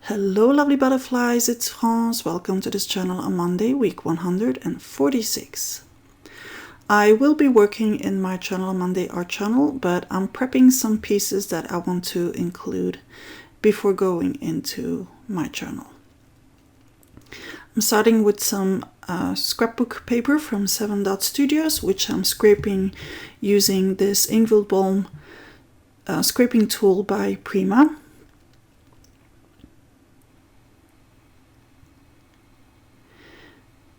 Hello lovely butterflies, it's France. Welcome to this channel on Monday, week 146. I will be working in my channel on Monday art channel, but I'm prepping some pieces that I want to include before going into my journal. I'm starting with some scrapbook paper from 7 Dot Studios, which I'm scraping using this Inkville Balm scraping tool by Prima.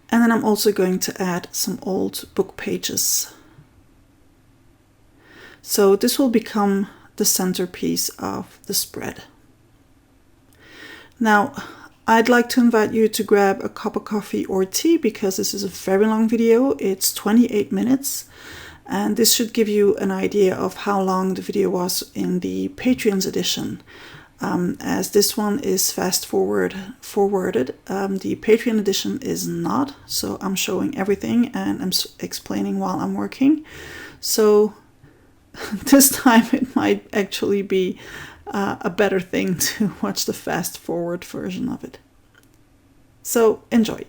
And then I'm also going to add some old book pages. So this will become the centerpiece of the spread. Now, I'd like to invite you to grab a cup of coffee or tea because this is a very long video. It's 28 minutes. And this should give you an idea of how long the video was in the Patreon's edition. As this one is forwarded, the Patreon edition is not, so I'm showing everything and I'm explaining while I'm working. So this time it might actually be a better thing to watch the fast forward version of it. So enjoy.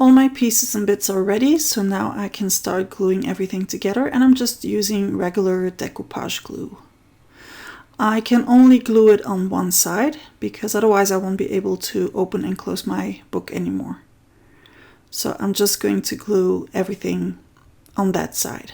All my pieces and bits are ready, so now I can start gluing everything together, and I'm just using regular decoupage glue. I can only glue it on one side because otherwise I won't be able to open and close my book anymore. So I'm just going to glue everything on that side.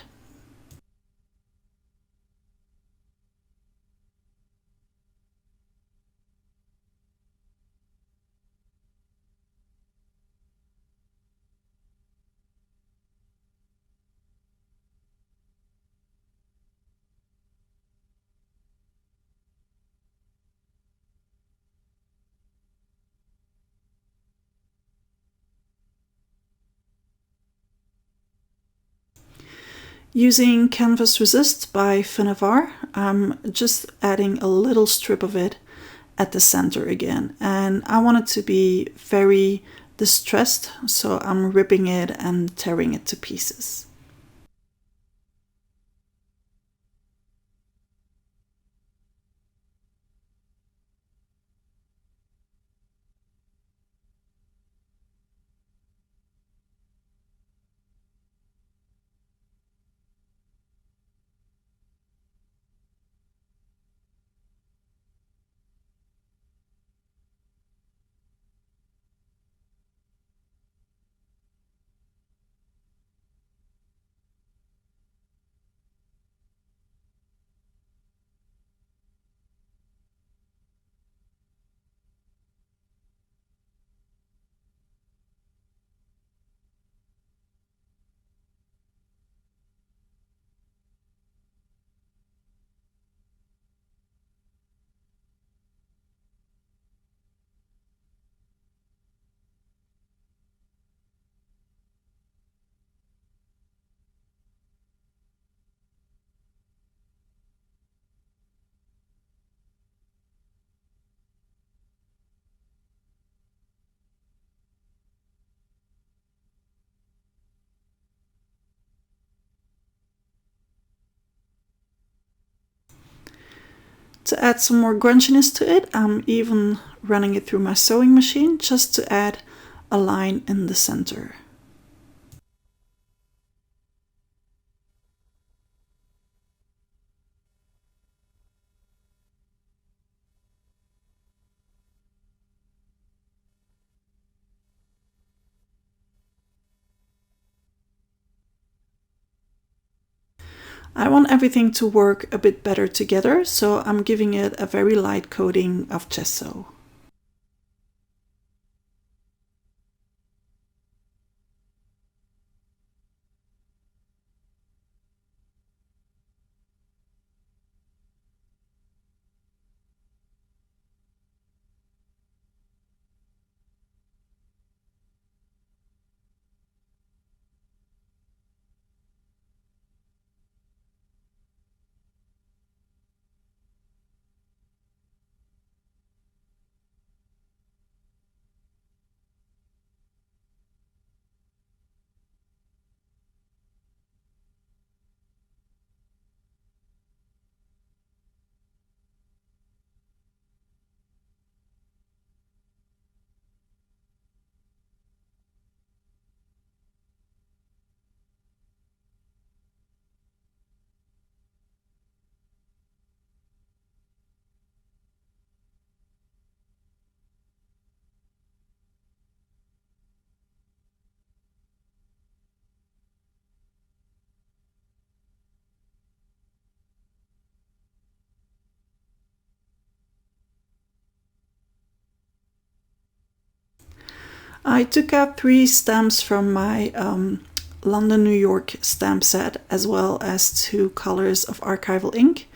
Using Canvas Resist by Finavar, I'm just adding a little strip of it at the center again. And I want it to be very distressed, so I'm ripping it and tearing it to pieces. To add some more grunchiness to it, I'm even running it through my sewing machine just to add a line in the center. I want everything to work a bit better together, so I'm giving it a very light coating of gesso. I took out 3 stamps from my London, New York stamp set, as well as 2 colors of archival ink.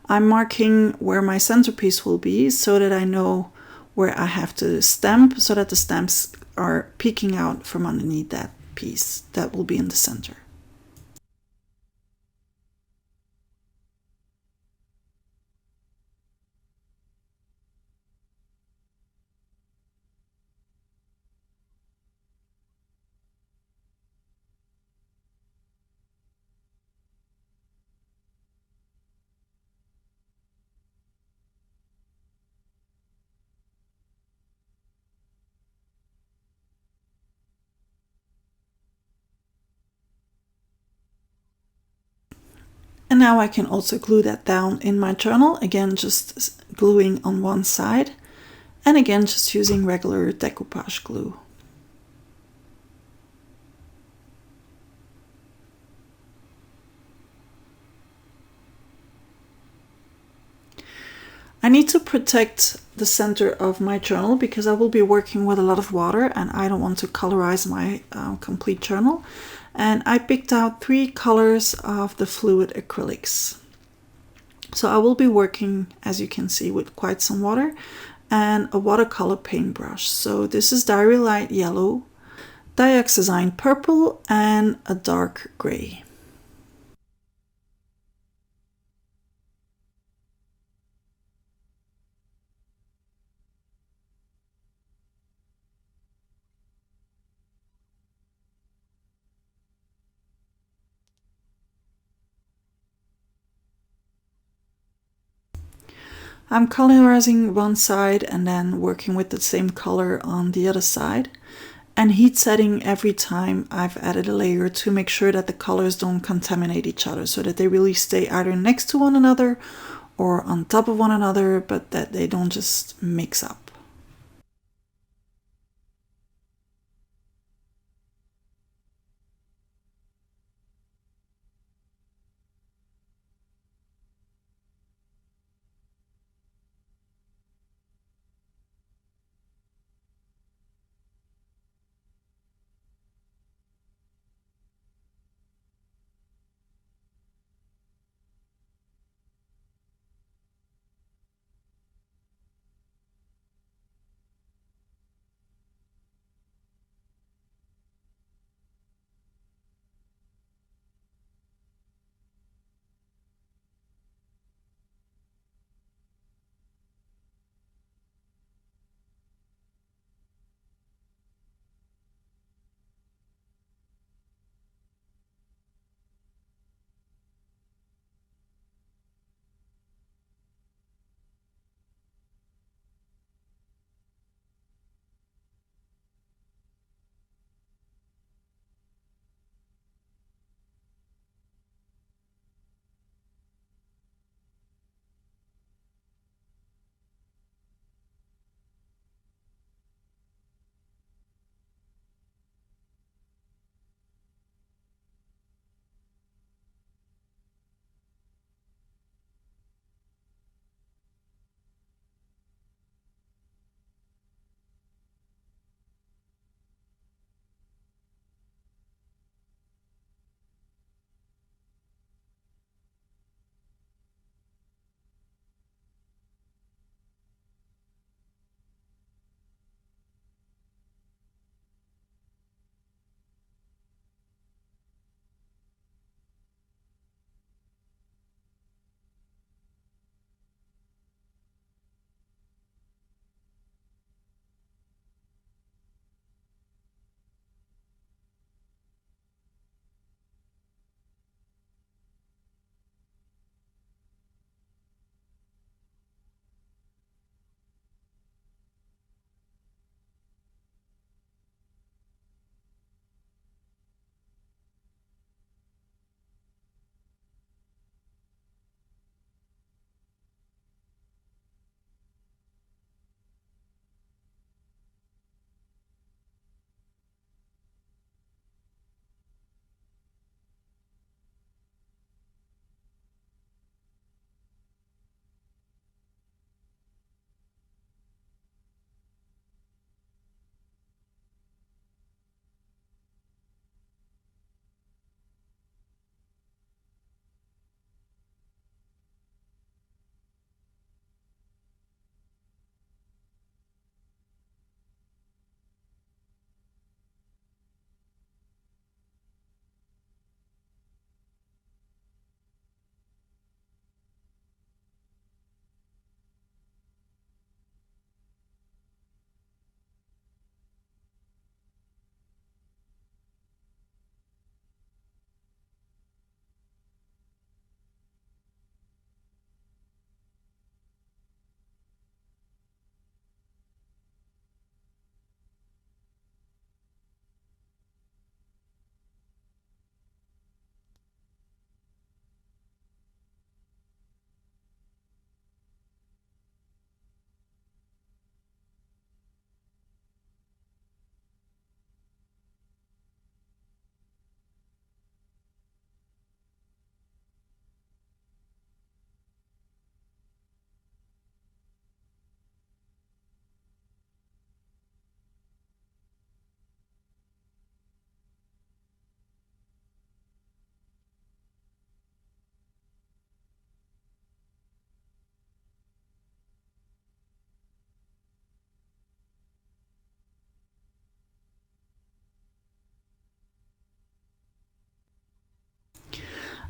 I'm marking where my centerpiece will be so that I know where I have to stamp, so that the stamps are peeking out from underneath that piece that will be in the center. And now I can also glue that down in my journal, again just gluing on one side, and again just using regular decoupage glue. I need to protect the center of my journal because I will be working with a lot of water and I don't want to colorize my complete journal. And I picked out 3 colors of the fluid acrylics. So I will be working, as you can see, with quite some water and a watercolor paintbrush. So this is Diary Light Yellow, Dioxazine Purple, and a dark gray. I'm colorizing one side and then working with the same color on the other side, and heat setting every time I've added a layer to make sure that the colors don't contaminate each other, so that they really stay either next to one another or on top of one another, but that they don't just mix up.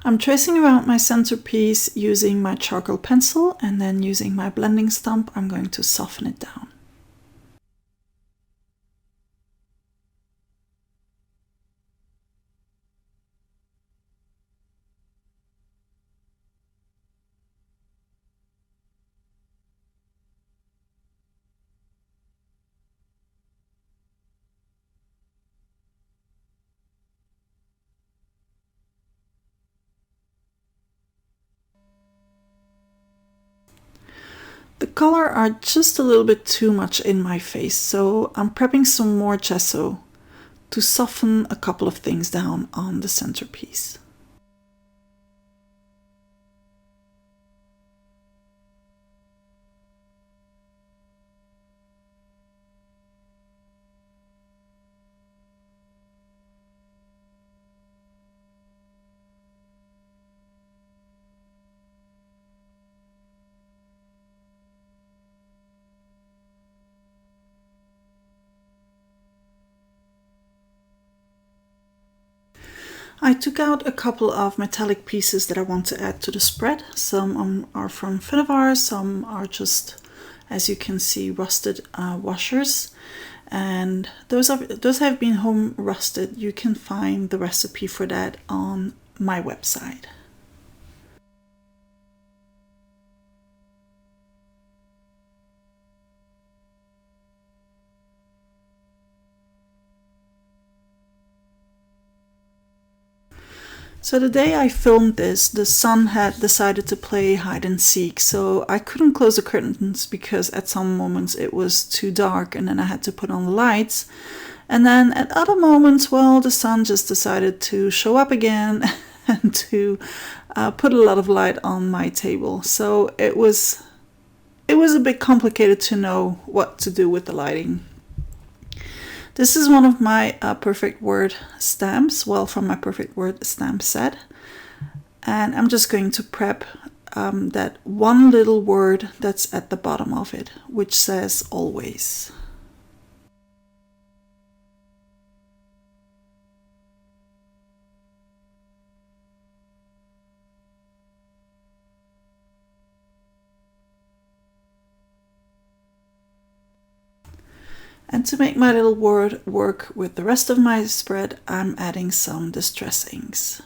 I'm tracing around my centerpiece using my charcoal pencil, and then using my blending stump I'm going to soften it down. The color are just a little bit too much in my face, so I'm prepping some more gesso to soften a couple of things down on the centerpiece. I took out a couple of metallic pieces that I want to add to the spread. Some are from Finnevar, some are just, as you can see, rusted washers. And those have been home rusted. You can find the recipe for that on my website. So the day I filmed this, the sun had decided to play hide and seek, so I couldn't close the curtains because at some moments it was too dark and then I had to put on the lights. And then at other moments, well, the sun just decided to show up again and to put a lot of light on my table. So it was a bit complicated to know what to do with the lighting. This is one of my perfect word stamps, well, from my perfect word stamp set. And I'm just going to prep that one little word that's at the bottom of it, which says always. And to make my little word work with the rest of my spread, I'm adding some distress inks.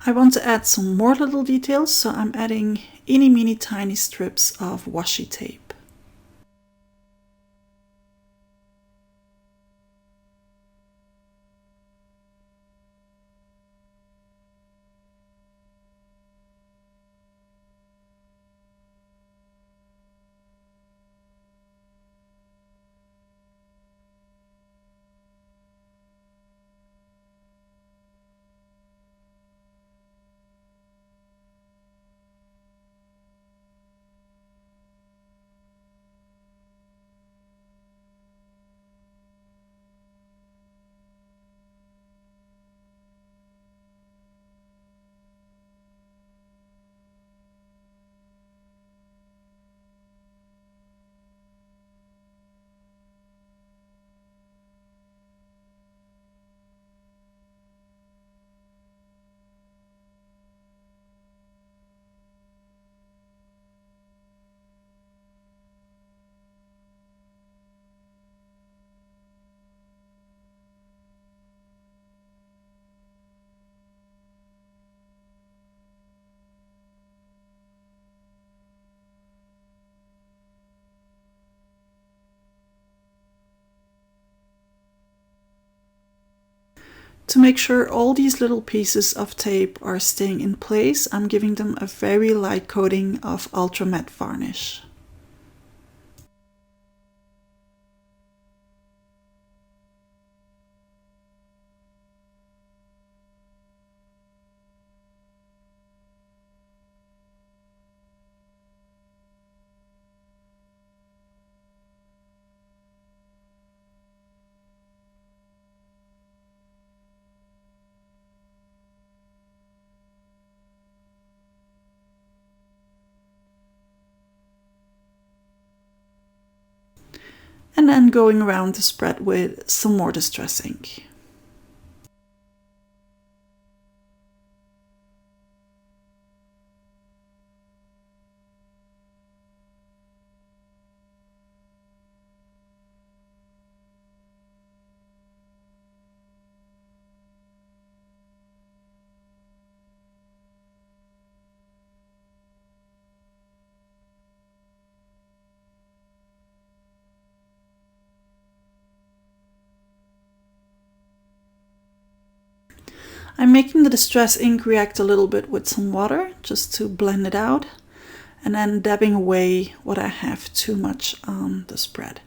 I want to add some more little details, so I'm adding eeny meeny tiny strips of washi tape. To make sure all these little pieces of tape are staying in place, I'm giving them a very light coating of ultra matte varnish. And then going around the spread with some more distress ink. I'm making the distress ink react a little bit with some water just to blend it out, and then dabbing away what I have too much on the spread.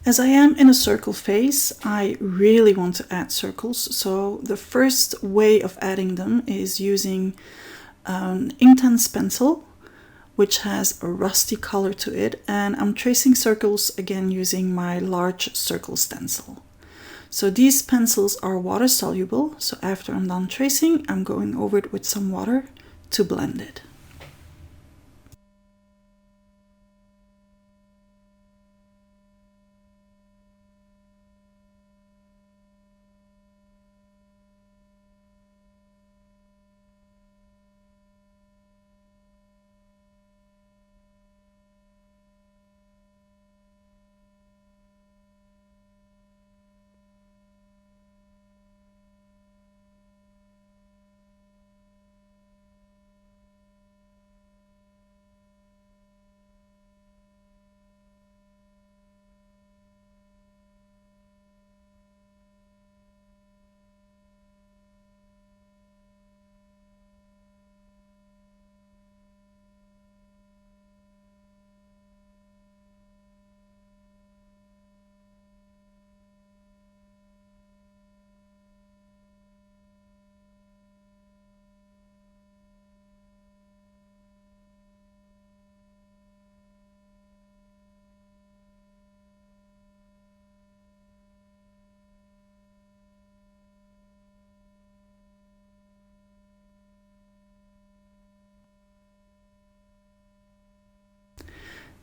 As I am in a circle phase, I really want to add circles, so the first way of adding them is using an Inktense pencil, which has a rusty color to it, and I'm tracing circles again using my large circle stencil. So these pencils are water soluble, so after I'm done tracing, I'm going over it with some water to blend it.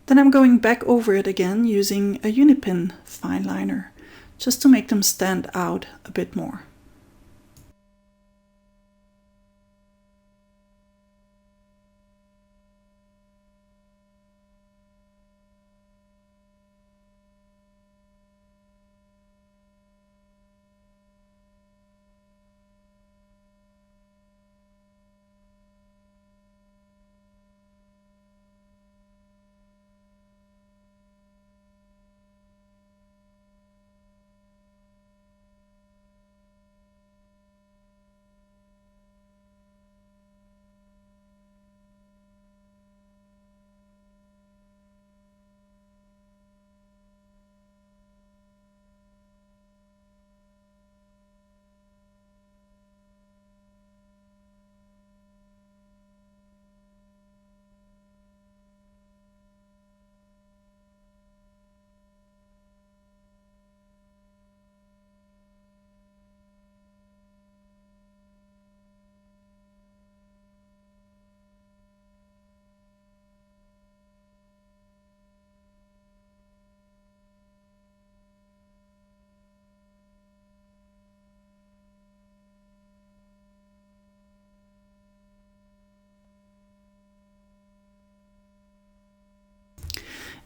Then I'm going back over it again using a Unipin fine liner, just to make them stand out a bit more.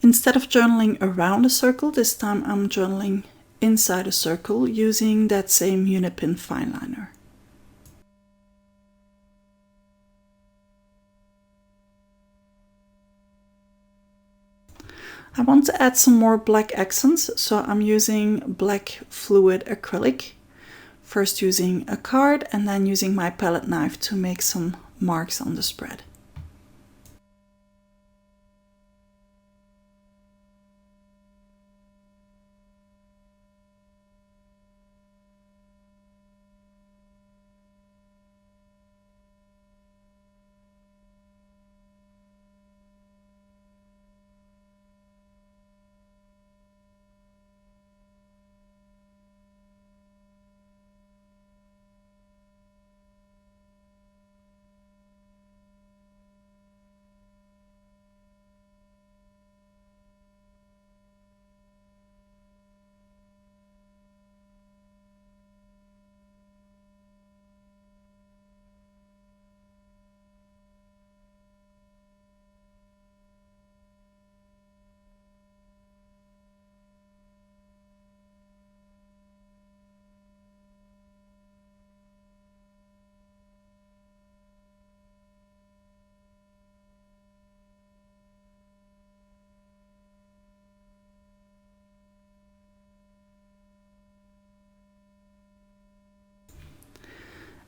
Instead of journaling around a circle, this time I'm journaling inside a circle using that same Unipin fine liner. I want to add some more black accents, so I'm using black fluid acrylic. First using a card and then using my palette knife to make some marks on the spread.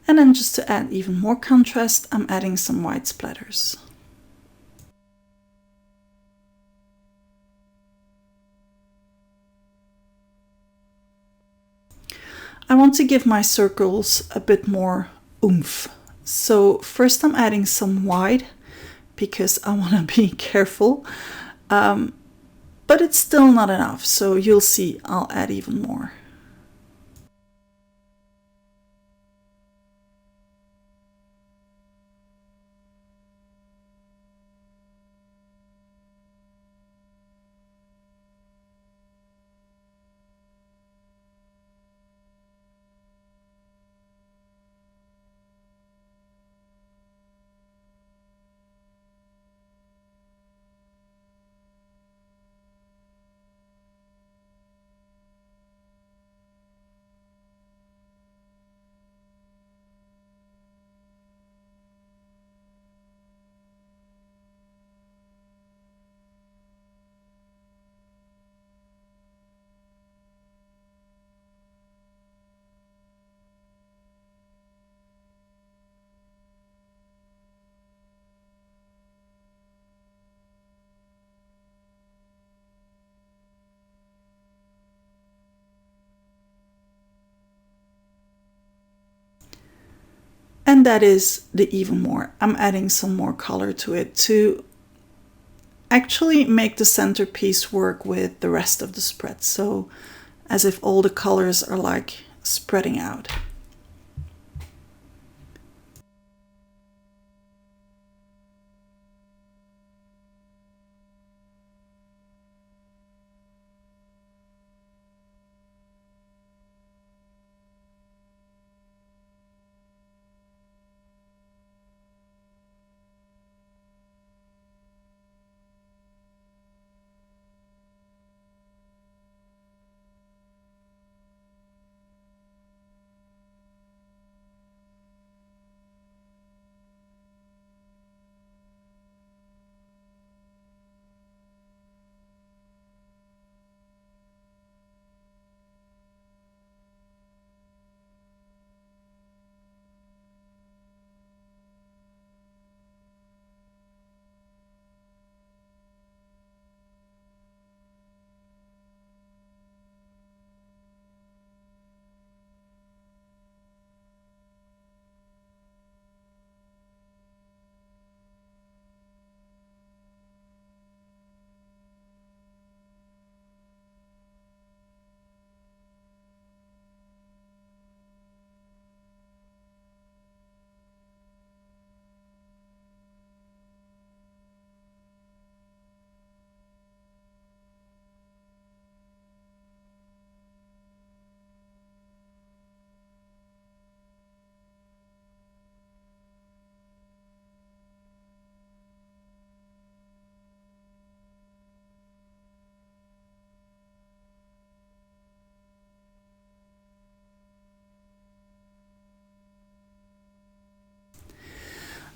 And then just to add even more contrast, I'm adding some white splatters. I want to give my circles a bit more oomph. So first I'm adding some white because I want to be careful, but it's still not enough. So you'll see I'll add even more. And that is the even more. I'm adding some more color to it to actually make the centerpiece work with the rest of the spread. So as if all the colors are like spreading out.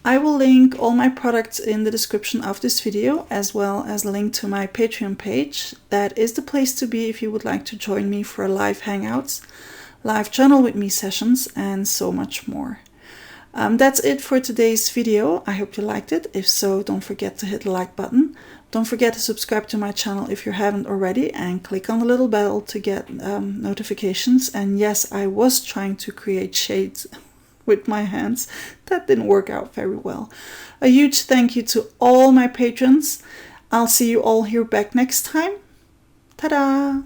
I will link all my products in the description of this video, as well as a link to my Patreon page. That is the place to be if you would like to join me for live hangouts, live journal with me sessions, and so much more. That's it for today's video. I hope you liked it. If so, don't forget to hit the like button. Don't forget to subscribe to my channel if you haven't already, and click on the little bell to get notifications. And yes, I was trying to create shades with my hands. That didn't work out very well. A huge thank you to all my patrons. I'll see you all here back next time. Ta-da!